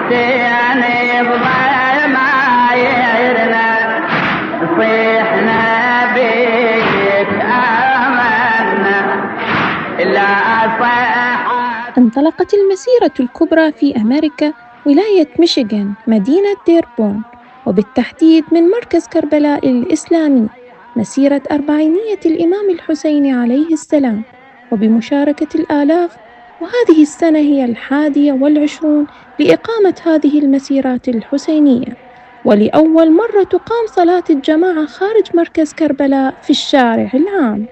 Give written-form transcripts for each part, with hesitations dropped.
حسين بضمايرنا صيحنا بيك آمنا لا صيحة. انطلقت المسيرة الكبرى في أمريكا ولاية ميشيغان مدينة ديربون، وبالتحديد من مركز كربلاء الإسلامي، مسيرة أربعينية الإمام الحسين عليه السلام، وبمشاركة الآلاف. وهذه السنة هي 21 لإقامة هذه المسيرات الحسينية، ولأول مرة تقام صلاة الجماعة خارج مركز كربلاء في الشارع العام،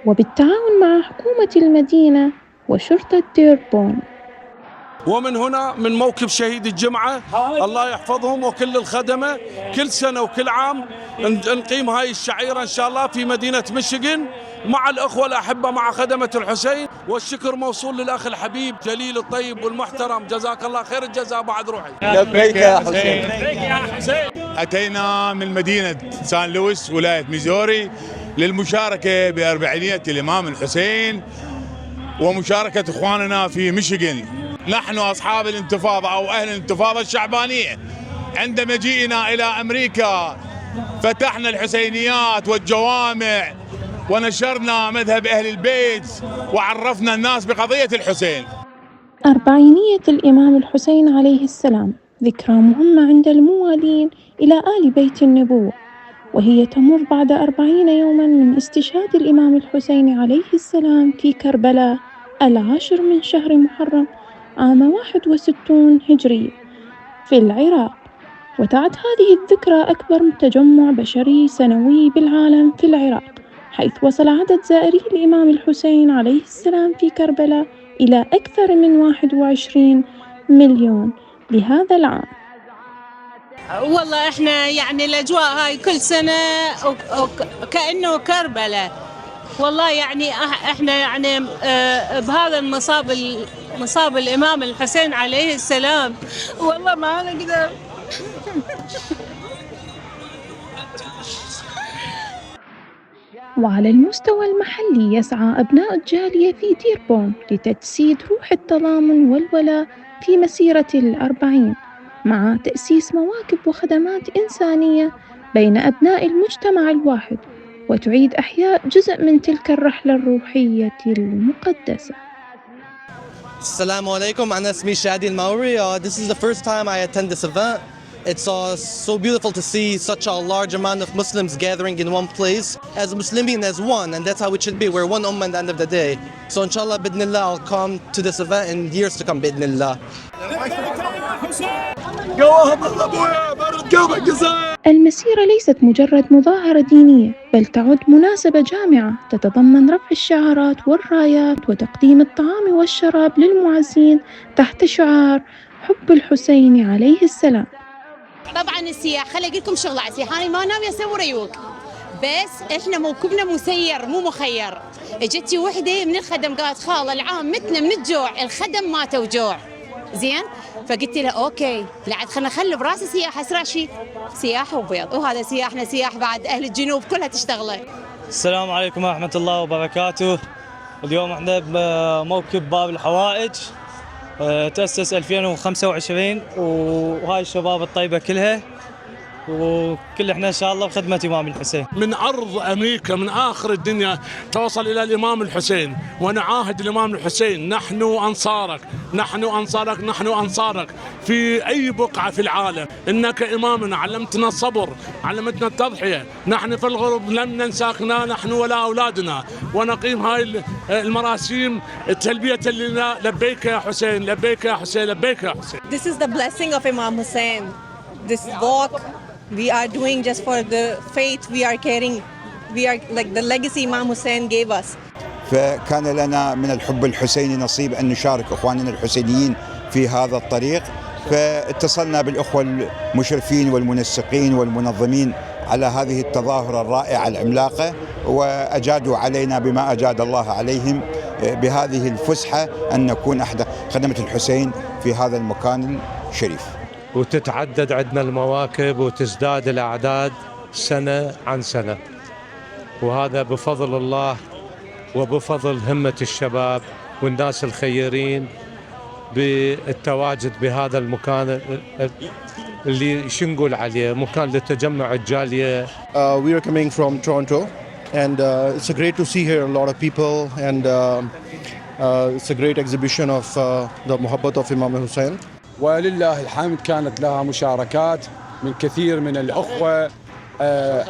وبالتعاون مع حكومة المدينة وشرطة ديربون. ومن هنا من موكب شهيد الجمعة الله يحفظهم وكل الخدمة، كل سنة وكل عام نقيم هاي الشعيرة إن شاء الله في مدينة ميشيغان مع الأخوة الأحبة مع خدمة الحسين. والشكر موصول للأخ الحبيب جليل الطيب والمحترم، جزاك الله خير الجزاء بعد روحي. لبيك يا حسين. أتينا من مدينة سان لويس ولاية ميزوري للمشاركة بأربعينية الإمام الحسين ومشاركة إخواننا في ميشيغان. نحن أصحاب الانتفاضة أو أهل الانتفاضة الشعبانية، عند مجيئنا إلى أمريكا فتحنا الحسينيات والجوامع ونشرنا مذهب أهل البيت وعرفنا الناس بقضية الحسين. أربعينية الإمام الحسين عليه السلام ذكرى مهمة عند الموالين إلى آل بيت النبوة، وهي تمر بعد 40 يوما من استشهاد الإمام الحسين عليه السلام في كربلاء 10 من شهر محرم عام 61 هجرية في العراق. وتعد هذه الذكرى أكبر تجمع بشري سنوي بالعالم في العراق، حيث وصل عدد زائري الإمام الحسين عليه السلام في كربلاء إلى أكثر من 21 مليون لهذا العام. والله احنا يعني الأجواء هاي كل سنة كأنه كربلاء، والله يعني احنا يعني بهذا مصاب الإمام الحسين عليه السلام والله ما نقدر. وعلى المستوى المحلي يسعى أبناء الجالية في ديربون لتجسيد روح التضامن والولاء في مسيرة ال40 مع تأسيس مواكب وخدمات إنسانية بين أبناء المجتمع الواحد، وتعيد إحياء جزء من تلك الرحلة الروحية المقدسة. Assalamu alaikum, أنا اسمي شادي الماوري. This is the first time I attend this event. It's so beautiful to see such a large amount of Muslims gathering in one place as Muslimin as one, and that's how it should be. We're one ummah at the end of the day. So inshallah, bidnillah, I'll come to this event in years to come, bidnillah. المسيرة ليست مجرد مظاهرة دينية، بل تعد مناسبة جامعة تتضمن رفع الشعارات والرايات وتقديم الطعام والشراب للمعزين تحت شعار حب الحسين عليه السلام. طبعا السياح، خلي أقول لكم شغلة على السياح، أنا ما ناوي أسوي ريوق، بس إحنا موكبنا مسير مو مخير. اجتي وحدة من الخدم قالت خالة العام متنا من الجوع، الخدم ماتوا جوع، زين؟ فقلت لها أوكي، بعد خلنا نخلي براسي سياح، أسرع شيء سياح وبيض، وهذا سياحنا سياح بعد أهل الجنوب كلها تشتغله. السلام عليكم ورحمة الله وبركاته. اليوم احنا بموكب باب الحوائج، تأسس 2025، وهاي الشباب الطيبة كلها وكل احنا ان شاء الله بخدمة امام الحسين. من ارض امريكا من اخر الدنيا توصل الى الامام الحسين، ونعاهد الامام الحسين نحن انصارك نحن انصارك نحن انصارك في اي بقعة في العالم. انك امامنا، علمتنا الصبر، علمتنا التضحية، نحن في الغرب لم ننساكنا نحن ولا اولادنا، ونقيم هاي المراسيم تلبية لنا لبيك يا حسين لبيك يا حسين لبيك يا حسين. This is the blessing of Imam Hussein. This walk we are doing just for the faith we are carrying. We are like the legacy Imam Hussein gave us. فكان لنا من الحب الحسيني نصيب أن نشارك إخواننا الحسينيين في هذا الطريق، فاتصلنا بالأخوة المشرفين والمنسقين والمنظمين على هذه التظاهرة الرائعة العملاقة، وأجادوا علينا بما أجاد الله عليهم بهذه الفسحة أن نكون أحد خدمة الحسين في هذا المكان الشريف. وتتعدد عندنا المواكب وتزداد الأعداد سنة عن سنة، وهذا بفضل الله وبفضل همة الشباب والناس الخيرين بالتواجد بهذا المكان اللي شو نقول عليه مكان لتجمع الجالية. We are coming from Toronto and it's great to see here a lot of people and it's a great exhibition of the محبة of Imam Hussein. ولله الحمد كانت لها مشاركات من كثير من الأخوة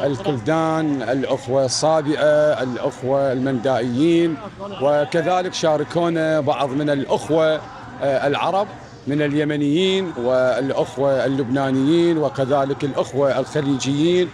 الكلدان، الأخوة الصابئة، الأخوة المندائيين، وكذلك شاركونا بعض من الأخوة العرب من اليمنيين والأخوة اللبنانيين وكذلك الأخوة الخليجيين